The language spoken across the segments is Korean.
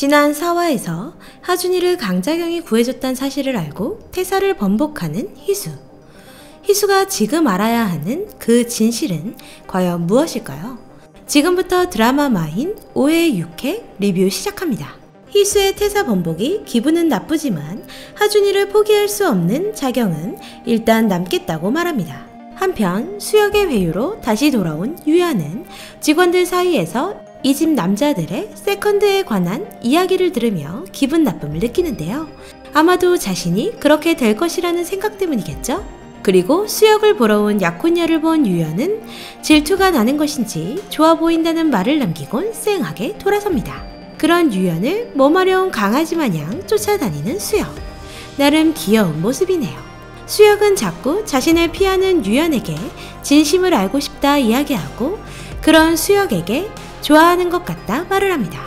지난 4화에서 하준이를 강자경이 구해줬다는 사실을 알고 퇴사를 번복하는 희수. 희수가 지금 알아야 하는 그 진실은 과연 무엇일까요? 지금부터 드라마 마인 5회 6회 리뷰 시작합니다. 희수의 퇴사 번복이 기분은 나쁘지만 하준이를 포기할 수 없는 자경은 일단 남겠다고 말합니다. 한편 수역의 회유로 다시 돌아온 유연은 직원들 사이에서 이 집 남자들의 세컨드에 관한 이야기를 들으며 기분 나쁨을 느끼는데요. 아마도 자신이 그렇게 될 것이라는 생각 때문이겠죠? 그리고 수역을 보러 온 약혼녀를 본 유연은 질투가 나는 것인지 좋아 보인다는 말을 남기곤 쌩하게 돌아섭니다. 그런 유연을 몸아려운 강아지 마냥 쫓아다니는 수역. 나름 귀여운 모습이네요. 수역은 자꾸 자신을 피하는 유연에게 진심을 알고 싶다 이야기하고 그런 수역에게 좋아하는 것 같다 말을 합니다.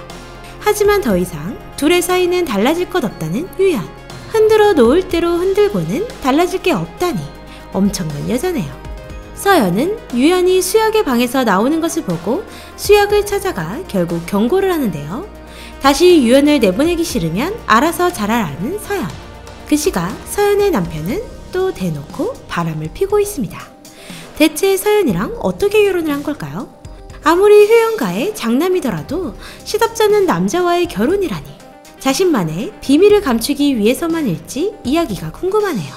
하지만 더 이상 둘의 사이는 달라질 것 없다는 유연. 흔들어 놓을 대로 흔들고는 달라질 게 없다니 엄청난 여자네요. 서연은 유연이 수역의 방에서 나오는 것을 보고 수역을 찾아가 결국 경고를 하는데요. 다시 유연을 내보내기 싫으면 알아서 잘하라는 서연. 그 시각 서연의 남편은 또 대놓고 바람을 피고 있습니다. 대체 서연이랑 어떻게 결혼을 한 걸까요? 아무리 회원가의 장남이더라도 시답잖은 남자와의 결혼이라니. 자신만의 비밀을 감추기 위해서만일지 이야기가 궁금하네요.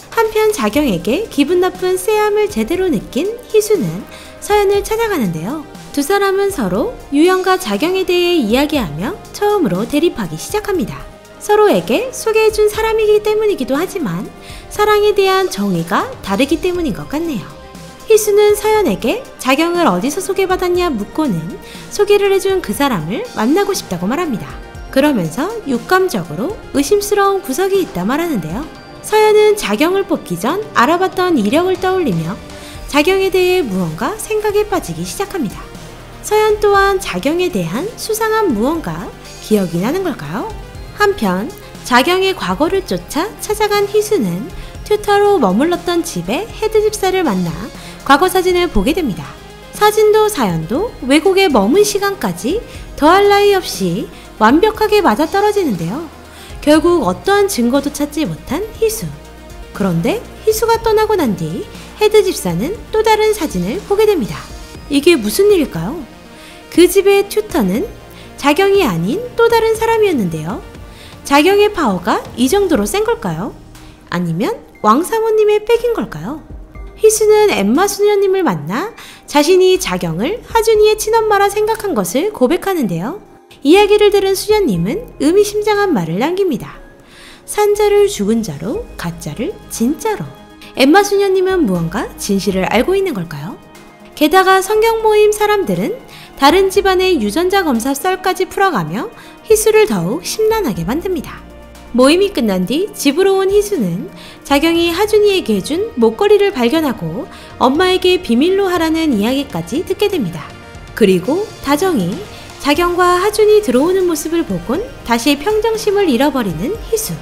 한편 자경에게 기분 나쁜 쎄함을 제대로 느낀 희수는 서연을 찾아가는데요. 두 사람은 서로 유연과 자경에 대해 이야기하며 처음으로 대립하기 시작합니다. 서로에게 소개해준 사람이기 때문이기도 하지만 사랑에 대한 정의가 다르기 때문인 것 같네요. 희수는 서연에게 자경을 어디서 소개받았냐 묻고는 소개를 해준 그 사람을 만나고 싶다고 말합니다. 그러면서 육감적으로 의심스러운 구석이 있다 말하는데요. 서연은 자경을 뽑기 전 알아봤던 이력을 떠올리며 자경에 대해 무언가 생각에 빠지기 시작합니다. 서연 또한 자경에 대한 수상한 무언가 기억이 나는 걸까요? 한편 자경의 과거를 쫓아 찾아간 희수는 튜터로 머물렀던 집의 헤드집사를 만나 과거 사진을 보게 됩니다. 사진도 사연도 외국에 머문 시간까지 더할 나위 없이 완벽하게 맞아떨어지는데요. 결국 어떠한 증거도 찾지 못한 희수. 그런데 희수가 떠나고 난 뒤 헤드집사는 또 다른 사진을 보게 됩니다. 이게 무슨 일일까요? 그 집의 튜터는 자경이 아닌 또 다른 사람이었는데요. 자경의 파워가 이 정도로 센 걸까요? 아니면 왕사모님의 백인 걸까요? 희수는 엠마 수녀님을 만나 자신이 자경을 하준이의 친엄마라 생각한 것을 고백하는데요. 이야기를 들은 수녀님은 의미심장한 말을 남깁니다. 산자를 죽은 자로 가짜를 진짜로. 엠마 수녀님은 무언가 진실을 알고 있는 걸까요? 게다가 성경 모임 사람들은 다른 집안의 유전자 검사 썰까지 풀어가며 희수를 더욱 심란하게 만듭니다. 모임이 끝난 뒤 집으로 온 희수는 자경이 하준이에게 해준 목걸이를 발견하고 엄마에게 비밀로 하라는 이야기까지 듣게 됩니다. 그리고 다정이 자경과 하준이 들어오는 모습을 보곤 다시 평정심을 잃어버리는 희수.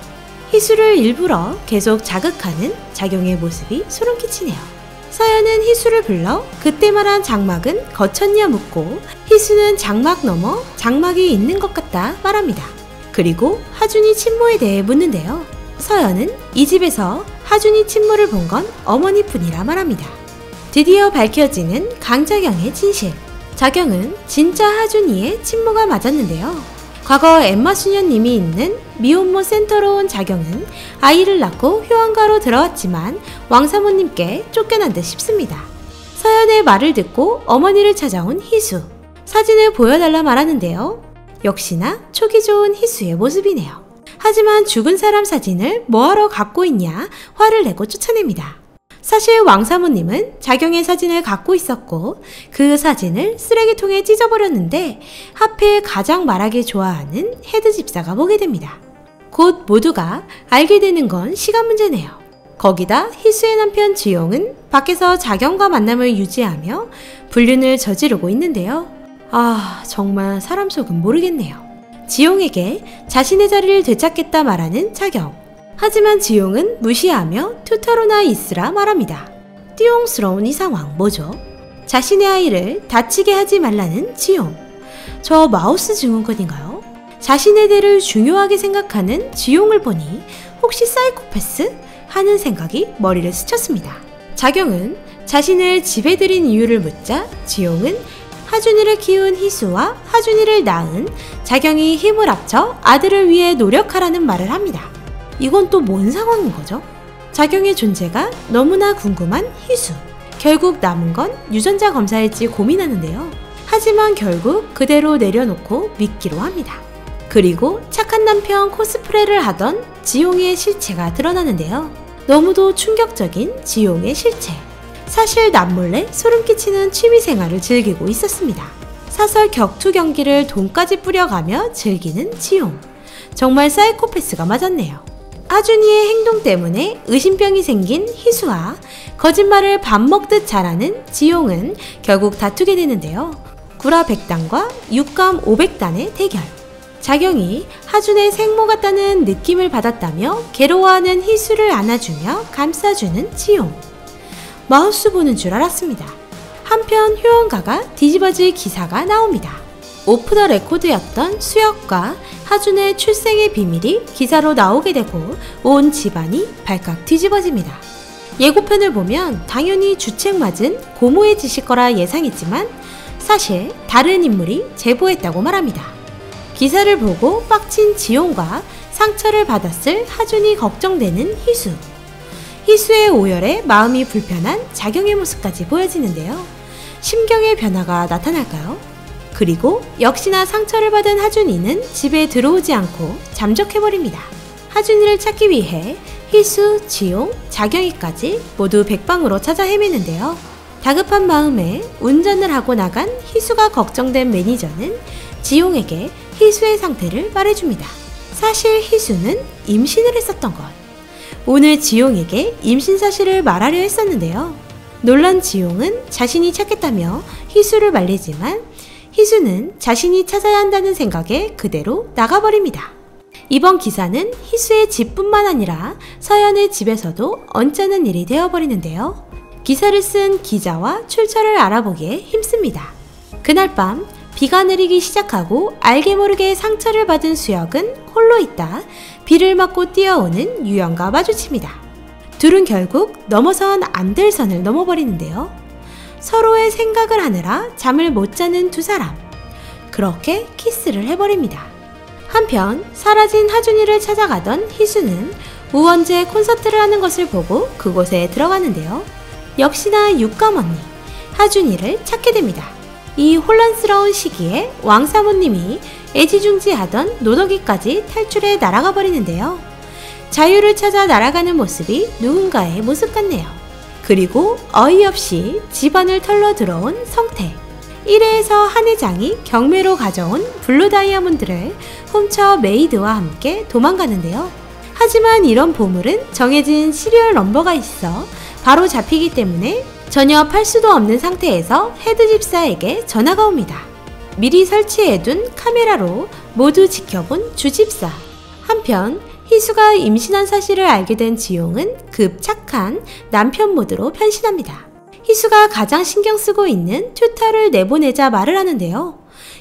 희수를 일부러 계속 자극하는 자경의 모습이 소름 끼치네요. 서연은 희수를 불러 그때 말한 장막은 거쳤냐 묻고 희수는 장막 너머 장막이 있는 것 같다 말합니다. 그리고 하준이 친모에 대해 묻는데요. 서연은 이 집에서 하준이 친모를 본 건 어머니뿐이라 말합니다. 드디어 밝혀지는 강자경의 진실. 자경은 진짜 하준이의 친모가 맞았는데요. 과거 엠마 수녀님이 있는 미혼모 센터로 온 자경은 아이를 낳고 효원가로 들어왔지만 왕사모님께 쫓겨난 듯 싶습니다. 서연의 말을 듣고 어머니를 찾아온 희수. 사진을 보여달라 말하는데요. 역시나 촉이 좋은 희수의 모습이네요. 하지만 죽은 사람 사진을 뭐하러 갖고 있냐 화를 내고 쫓아냅니다. 사실 왕사모님은 자경의 사진을 갖고 있었고 그 사진을 쓰레기통에 찢어버렸는데 하필 가장 말하기 좋아하는 헤드집사가 보게 됩니다. 곧 모두가 알게 되는 건 시간 문제네요. 거기다 희수의 남편 지용은 밖에서 자경과 만남을 유지하며 불륜을 저지르고 있는데요. 정말 사람 속은 모르겠네요. 지용에게 자신의 자리를 되찾겠다 말하는 자경. 하지만 지용은 무시하며 튜터로나 있으라 말합니다. 띠용스러운 이 상황 뭐죠? 자신의 아이를 다치게 하지 말라는 지용. 저 마우스 증후군인가요? 자신의 대를 중요하게 생각하는 지용을 보니 혹시 사이코패스? 하는 생각이 머리를 스쳤습니다. 자경은 자신을 집에 들인 이유를 묻자 지용은 하준이를 키운 희수와 하준이를 낳은 자경이 힘을 합쳐 아들을 위해 노력하라는 말을 합니다. 이건 또 뭔 상황인 거죠? 자경의 존재가 너무나 궁금한 희수. 결국 남은 건 유전자 검사일지 고민하는데요. 하지만 결국 그대로 내려놓고 믿기로 합니다. 그리고 착한 남편 코스프레를 하던 지용의 실체가 드러나는데요. 너무도 충격적인 지용의 실체. 사실 남몰래 소름 끼치는 취미생활을 즐기고 있었습니다. 사설 격투 경기를 돈까지 뿌려가며 즐기는 지용. 정말 사이코패스가 맞았네요. 하준이의 행동 때문에 의심병이 생긴 희수와 거짓말을 밥 먹듯 잘하는 지용은 결국 다투게 되는데요. 구라 100단과 육감 500단의 대결. 자경이 하준의 생모 같다는 느낌을 받았다며 괴로워하는 희수를 안아주며 감싸주는 지용. 마우스 보는 줄 알았습니다. 한편 효원가가 뒤집어질 기사가 나옵니다. 오프 더 레코드였던 수혁과 하준의 출생의 비밀이 기사로 나오게 되고 온 집안이 발칵 뒤집어집니다. 예고편을 보면 당연히 주책 맞은 고모의 짓일 거라 예상했지만 사실 다른 인물이 제보했다고 말합니다. 기사를 보고 빡친 지용과 상처를 받았을 하준이 걱정되는 희수. 희수의 오열에 마음이 불편한 자경의 모습까지 보여지는데요. 심경의 변화가 나타날까요? 그리고 역시나 상처를 받은 하준이는 집에 들어오지 않고 잠적해버립니다. 하준이를 찾기 위해 희수, 지용, 자경이까지 모두 백방으로 찾아 헤매는데요. 다급한 마음에 운전을 하고 나간 희수가 걱정된 매니저는 지용에게 희수의 상태를 말해줍니다. 사실 희수는 임신을 했었던 것. 오늘 지용에게 임신 사실을 말하려 했었는데요. 놀란 지용은 자신이 찾겠다며 희수를 말리지만 희수는 자신이 찾아야 한다는 생각에 그대로 나가버립니다. 이번 기사는 희수의 집뿐만 아니라 서연의 집에서도 언짢은 일이 되어버리는데요. 기사를 쓴 기자와 출처를 알아보기에 힘씁니다. 그날 밤 비가 내리기 시작하고 알게 모르게 상처를 받은 수혁은 홀로 있다 비를 맞고 뛰어오는 유연과 마주칩니다. 둘은 결국 넘어선 안 될 선을 넘어버리는데요. 서로의 생각을 하느라 잠을 못 자는 두 사람. 그렇게 키스를 해버립니다. 한편 사라진 하준이를 찾아가던 희수는 우원재 콘서트를 하는 것을 보고 그곳에 들어가는데요. 역시나 육감 언니 하준이를 찾게 됩니다. 이 혼란스러운 시기에 왕사모님이 애지중지하던 노덕이까지 탈출해 날아가 버리는데요. 자유를 찾아 날아가는 모습이 누군가의 모습 같네요. 그리고 어이없이 집안을 털러 들어온 성태. 1회에서 한 회장이 경매로 가져온 블루 다이아몬드를 훔쳐 메이드와 함께 도망가는데요. 하지만 이런 보물은 정해진 시리얼 넘버가 있어 바로 잡히기 때문에 전혀 팔 수도 없는 상태에서 헤드 집사에게 전화가 옵니다. 미리 설치해둔 카메라로 모두 지켜본 주집사. 한편 희수가 임신한 사실을 알게 된 지용은 급 착한 남편 모드로 변신합니다. 희수가 가장 신경 쓰고 있는 튜터를 내보내자 말을 하는데요.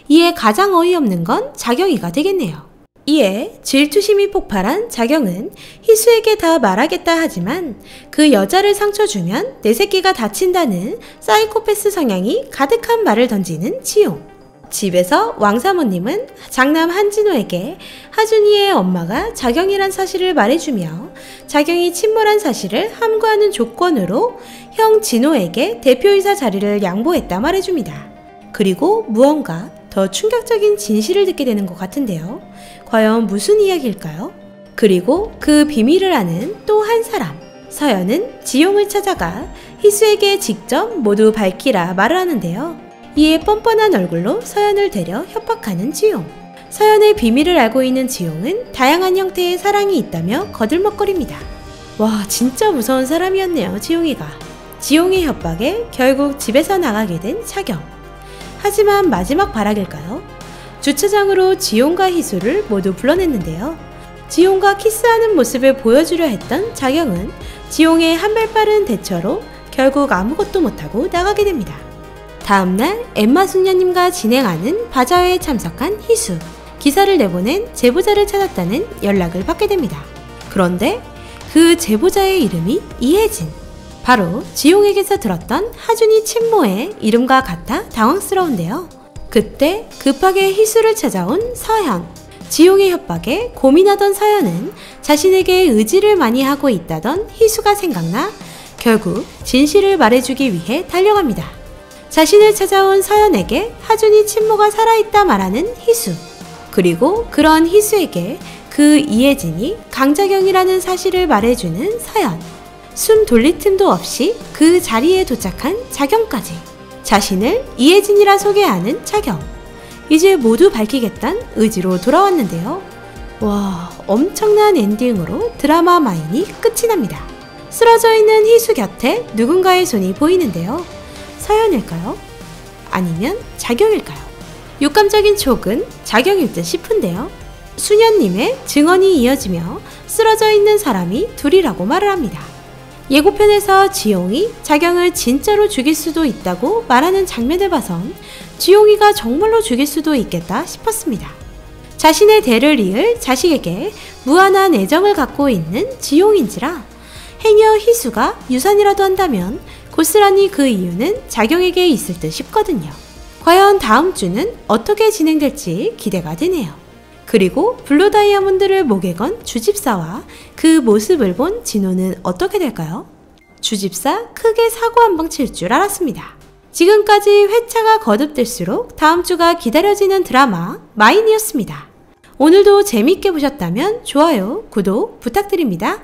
이에 가장 어이없는 건 자경이가 되겠네요. 이에 질투심이 폭발한 자경은 희수에게 다 말하겠다 하지만 그 여자를 상처 주면 내 새끼가 다친다는 사이코패스 성향이 가득한 말을 던지는 지용. 집에서 왕사모님은 장남 한진호에게 하준이의 엄마가 자경이란 사실을 말해주며 자경이 침몰한 사실을 함구하는 조건으로 형 진호에게 대표이사 자리를 양보했다 말해줍니다. 그리고 무언가 더 충격적인 진실을 듣게 되는 것 같은데요. 과연 무슨 이야기일까요? 그리고 그 비밀을 아는 또 한 사람, 서연은 지용을 찾아가 희수에게 직접 모두 밝히라 말을 하는데요. 이에 뻔뻔한 얼굴로 서연을 데려 협박하는 지용. 서연의 비밀을 알고 있는 지용은 다양한 형태의 사랑이 있다며 거들먹거립니다. 와, 진짜 무서운 사람이었네요, 지용이가. 지용의 협박에 결국 집에서 나가게 된 자경. 하지만 마지막 발악일까요? 주차장으로 지용과 희수를 모두 불러냈는데요. 지용과 키스하는 모습을 보여주려 했던 자경은 지용의 한 발 빠른 대처로 결국 아무것도 못하고 나가게 됩니다. 다음날 엠마 숙녀님과 진행하는 바자회에 참석한 희수. 기사를 내보낸 제보자를 찾았다는 연락을 받게 됩니다. 그런데 그 제보자의 이름이 이혜진. 바로 지용에게서 들었던 하준이 친모의 이름과 같아 당황스러운데요. 그때 급하게 희수를 찾아온 서현. 지용의 협박에 고민하던 서현은 자신에게 의지를 많이 하고 있다던 희수가 생각나 결국 진실을 말해주기 위해 달려갑니다. 자신을 찾아온 서현에게 하준이 친모가 살아있다 말하는 희수. 그리고 그런 희수에게 그 이혜진이 강자경이라는 사실을 말해주는 서현. 숨 돌릴 틈도 없이 그 자리에 도착한 자경까지. 자신을 이혜진이라 소개하는 자경. 이제 모두 밝히겠다는 의지로 돌아왔는데요. 와, 엄청난 엔딩으로 드라마 마인이 끝이 납니다. 쓰러져 있는 희수 곁에 누군가의 손이 보이는데요. 서연일까요? 아니면 자경일까요? 육감적인 촉은 자경일 듯 싶은데요. 수녀님의 증언이 이어지며 쓰러져 있는 사람이 둘이라고 말을 합니다. 예고편에서 지용이 자경을 진짜로 죽일 수도 있다고 말하는 장면을 봐선 지용이가 정말로 죽일 수도 있겠다 싶었습니다. 자신의 대를 이을 자식에게 무한한 애정을 갖고 있는 지용인지라 해녀 희수가 유산이라도 한다면 고스란히 그 이유는 자경에게 있을 듯 싶거든요. 과연 다음 주는 어떻게 진행될지 기대가 되네요. 그리고 블루 다이아몬드를 목에 건 주집사와 그 모습을 본 진호는 어떻게 될까요? 주집사 크게 사고 한 방 칠 줄 알았습니다. 지금까지 회차가 거듭될수록 다음 주가 기다려지는 드라마 마인이었습니다. 오늘도 재밌게 보셨다면 좋아요, 구독 부탁드립니다.